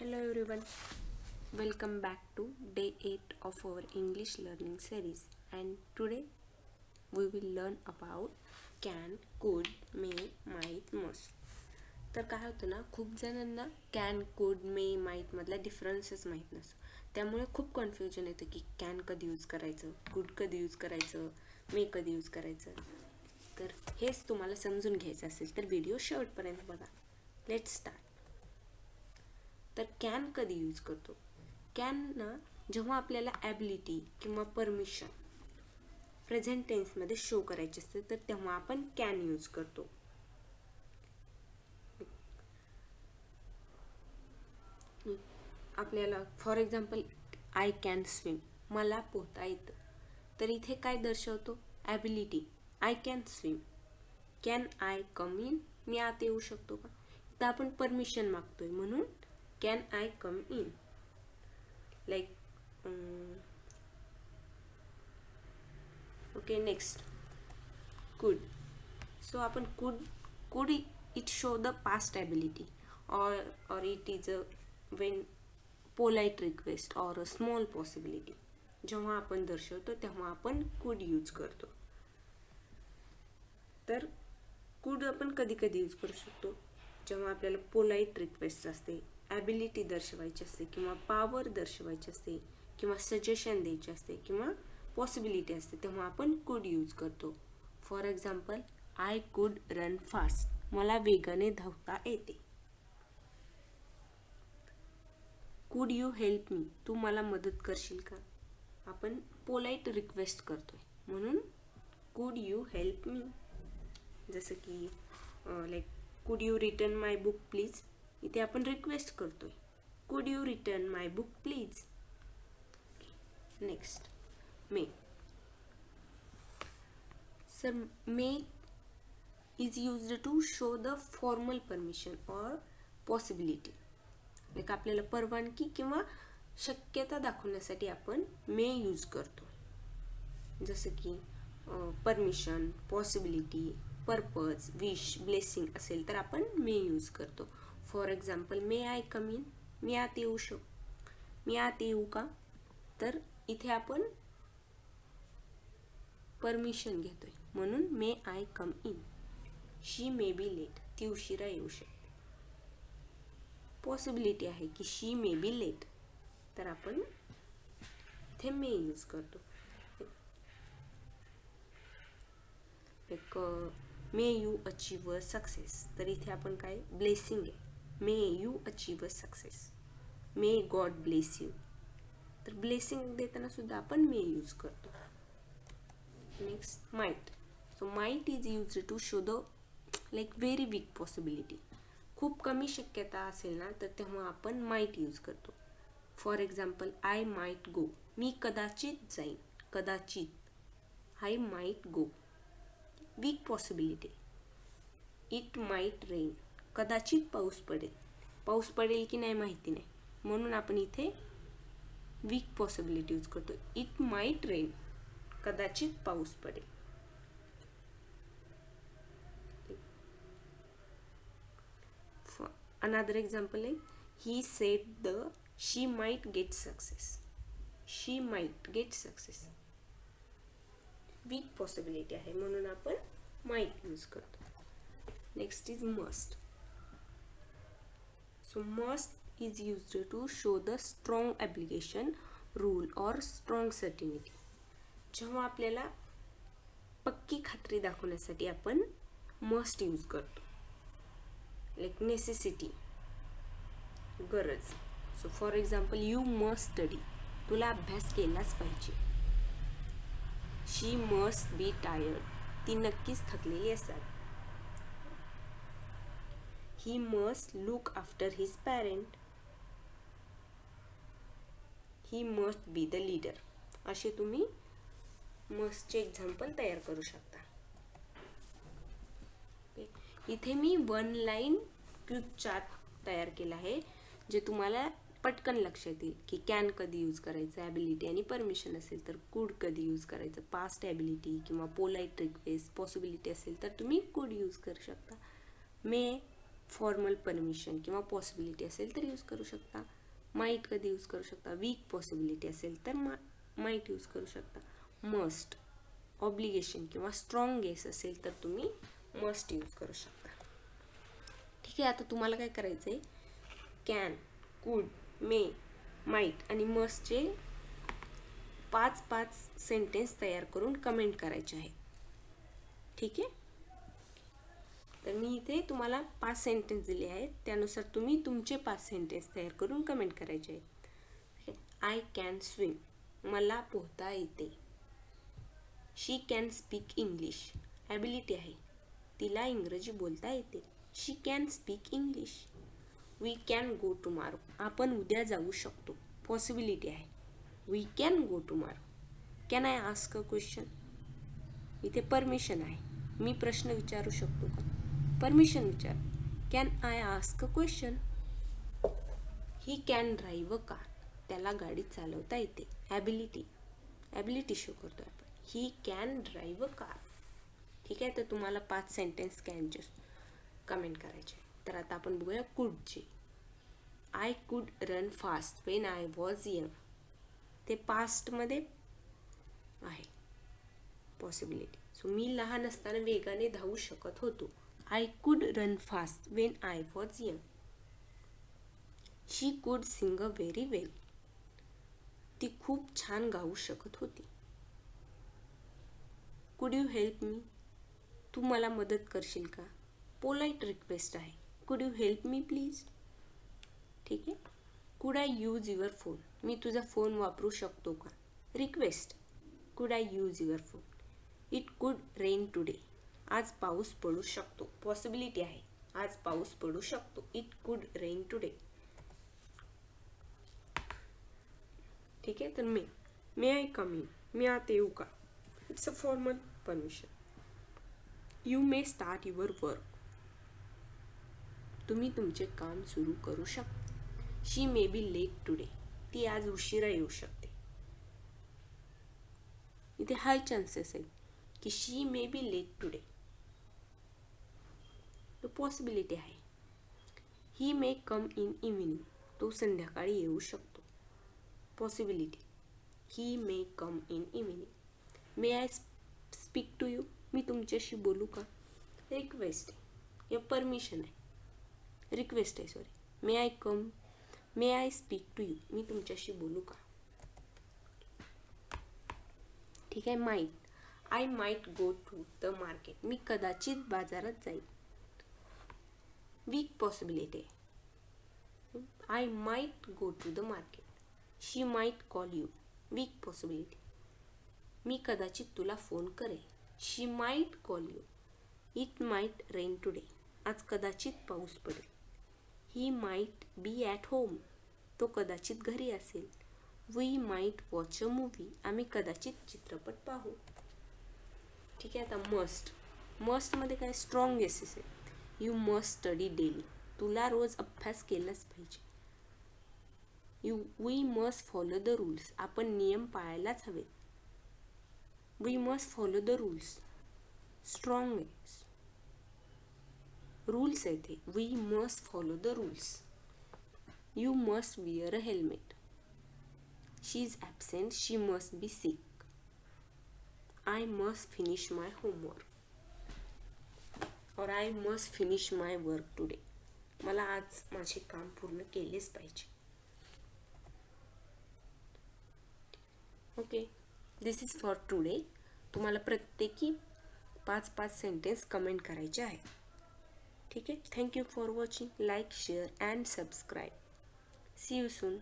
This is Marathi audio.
Hello everyone, welcome back to day 8 of our English learning series, and today we will learn about can, could, may, might, must. तर काय होतं ना, खूप जणांना कॅन, कुड, मे, माईट मधला डिफरन्सेस माहीत नसतो. त्यामुळे खूप कन्फ्युजन येतं की कॅन कधी यूज करायचं, कुड कधी यूज करायचं, मे कधी यूज करायचं. तर हेच तुम्हाला समजून घ्यायचं असेल तर व्हिडिओ शेवटपर्यंत बघा. Let's start. तर कॅन कधी यूज करतो? कॅन ना जेव्हा आपल्याला ॲबिलिटी किंवा परमिशन प्रेझेंट टेन्समध्ये शो करायचे असते तर तेव्हा आपण कॅन यूज करतो. आपल्याला for example I can swim, मला पोहता येतं. तर इथे काय दर्शवतो? Ability. I can swim. Can I come in, मी आत येऊ शकतो का? तर आपण परमिशन मागतोय म्हणून can I come in. Like okay, next could. So आपण could it show the past ability or it is a when polite request or a small possibility. जेव्हा आपण दर्शवतो तेव्हा आपण कुड यूज करतो. तर कुड आपण कधी कधी यूज करू शकतो? जेव्हा आपल्याला पोलाईट रिक्वेस्ट असते, ॲबिलिटी दर्शवायची असते किंवा पॉवर दर्शवायची असते किंवा सजेशन द्यायचे असते किंवा पॉसिबिलिटी असते, तेव्हा आपण कुड यूज करतो. For example, I could run fast, मला वेगाने धावता येते. कुड यू हेल्प मी, तू मला मदत करशील का? आपण पोलाईट रिक्वेस्ट करतोय म्हणून कुड यू हेल्प मी. जसं की like could you return my book please, इथे आपण रिक्वेस्ट करतोय could you return my book please. Next may. Sir may is used to show the formal permission or possibility. Like आपल्याला परवानगी किंवा शक्यता दाखवण्यासाठी आपण मे यूज करतो. जसं की permission, possibility, purpose, wish, blessing असेल तर आपण मे यूज करतो. For example, may I come in, मी आत येऊ का? तर इथे आपण परमिशन घेतोय म्हणून may I come in. She may be late, ती उशिरा येऊ शकते. पॉसिबिलिटी आहे की शी मे बी लेट, तर आपण इथे मे यूज करतो. एक may you achieve a success, तर इथे आपण काय ब्लेसिंग आहे, may you achieve a success, may God bless you. तर ब्लेसिंग देताना सुद्धा आपण मे यूज करतो. Next might. So might is use to show the like very weak possibility. खूप कमी शक्यता असेल ना तर तेव्हा आपण माइट यूज करतो. For example, I might go, मी कदाचित जाईन, कदाचित. I might go. Weak possibility, it might rain, कदाचित पाऊस पडेल. पाऊस पडेल की नाही माहिती नाही म्हणून आपण इथे वीक पॉसिबिलिटी यूज करतो. इट माइट रेन, कदाचित पाऊस पडेल. अनदर एक्झाम्पल आहे, he said the she might get success. She might get success, weak possibility आहे म्हणून आपण माइट यूज करतो. Next is must. So must is used to show the strong application, rule और स्ट्रॉंग सर्टिनिटी. जेव्हा आपल्याला पक्की खात्री दाखवण्यासाठी आपण मस्ट यूज करतो. लाईक नेसेसिटी, गरज. So for example, you must study, तुला अभ्यास केलाच पाहिजे. शी मस्ट बी टायर्ड, ती नक्कीच थकलेली असावी. He must look after his parent, he must be the leader. असे तुम्ही मस्टचे एक्झाम्पल तयार करू शकता. इथे मी 1 लाईन क्विक चार्ट तयार केला आहे जे तुम्हाला पटकन लक्षात येईल की कॅन कधी यूज करायचं, ॲबिलिटी आणि परमिशन असेल तर कुड कधी यूज करायचं, पास्ट ॲबिलिटी किंवा पोलाईट रिक्वेस्ट, पॉसिबिलिटी असेल तर तुम्ही कुड यूज करू शकता. मे फॉर्मल परमिशन किंवा पॉसिबिलिटी असेल तर यूज करू शकता. माईट कधी यूज करू शकता, वीक पॉसिबिलिटी असेल तर माईट यूज करू शकता. मस्ट, ऑब्लिगेशन किंवा स्ट्रॉंग गेस असेल तर तुम्ही मस्ट यूज करू शकता. ठीक आहे, आता तुम्हाला काय करायचं आहे, कॅन, कुड, मे, माईट आणि मस्टचे 5 सेंटेन्स तयार करून कमेंट करायचे आहेत. ठीक आहे, तर मी इथे तुम्हाला 5 सेंटेन्स दिले आहेत, त्यानुसार तुम्ही तुमचे 5 सेंटेन्स तयार करून कमेंट करायचे आहेत. आय कॅन स्विम, मला पोहता येते. She can speak English, ability आहे, तिला इंग्रजी बोलता येते. She can speak English. We can go tomorrow, आपण उद्या जाऊ शकतो, पॉसिबिलिटी आहे. We can go tomorrow. Can I ask a question, इथे परमिशन आहे, मी प्रश्न विचारू शकतो का, परमिशन विचार. Can I ask a question. He can drive a car, त्याला गाडी चालवता येते, ॲबिलिटी शो करतो आपण. He can drive a car. ठीक आहे, तर तुम्हाला 5 सेंटेन्स कॅनचे कमेंट करायचे. तर आता आपण बघूया Kudache. I could run fast when I was young, ते पास्टमध्ये आहे पॉसिबिलिटी. सो मी लहान असताना वेगाने धावू शकत होतो. I could run fast when I was young. She could sing a very वेल, ती खूप छान गाऊ शकत होती. कुड यू हेल्प मी, तू मला मदत करशील का, पोलाइट रिक्वेस्ट आहे. कुड यू हेल्प मी प्लीज. ठीक आहे. Could I use your phone, मी तुझा फोन वापरू शकतो का, request. Could I use your phone. It could rain today, आज पाऊस पडू शकतो, पॉसिबिलिटी आहे, आज पाऊस पडू शकतो. It could rain today. ठीक आहे, तर मे आय कम इन, मी आत येऊ का, it's a formal permission. You may start your work, तुम्ही तुमचे काम सुरू करू शकता. शी मे बी लेट टुडे, ती आज उशिरा येऊ शकते. इथे हाय चान्सेस आहेत की she may be late today, तो पॉसिबिलिटी आहे. He may come in evening, तो संध्याकाळी येऊ शकतो, possibility. He may come in evening. May I speak to you, मी तुमच्याशी बोलू का, रिक्वेस्ट आहे या परमिशन आहे, रिक्वेस्ट आहे sorry. May I speak to you, मी तुमच्याशी बोलू का. ठीक आहे. Might, I might go to the market, मी कदाचित बाजारात जाईल, वीक पॉसिबिलिटी आहे. I might go to the market. She might call you, weak possibility, मी कदाचित तुला फोन करेल. She might call you. It might rain today, आज कदाचित पाऊस पडेल. He might be at home, तो कदाचित घरी असेल. We might watch a movie, आम्ही कदाचित चित्रपट पाहू. ठीक आहे. आता मस्टमध्ये काय स्ट्रॉंग गेसेस आहेत. यू मस्ट स्टडी डेली, तुला रोज अभ्यास केलाच पाहिजे. We must follow the rules, आपण नियम पाळायलाच हवेत. We must follow the rules, strong आहे, रूल्स आहे ते. We must follow the rules. You must wear a helmet. She is absent, she must be sick. I must finish my homework, और I must finish my work today, मला आज माझे काम पूर्ण केलेच पाहिजे. Okay, this is for today. तुम्हाला प्रत्येकी 5 सेंटेन्स कमेंट करायचे आहे. ठीक आहे. Thank you for watching. Like, share and subscribe. See you soon.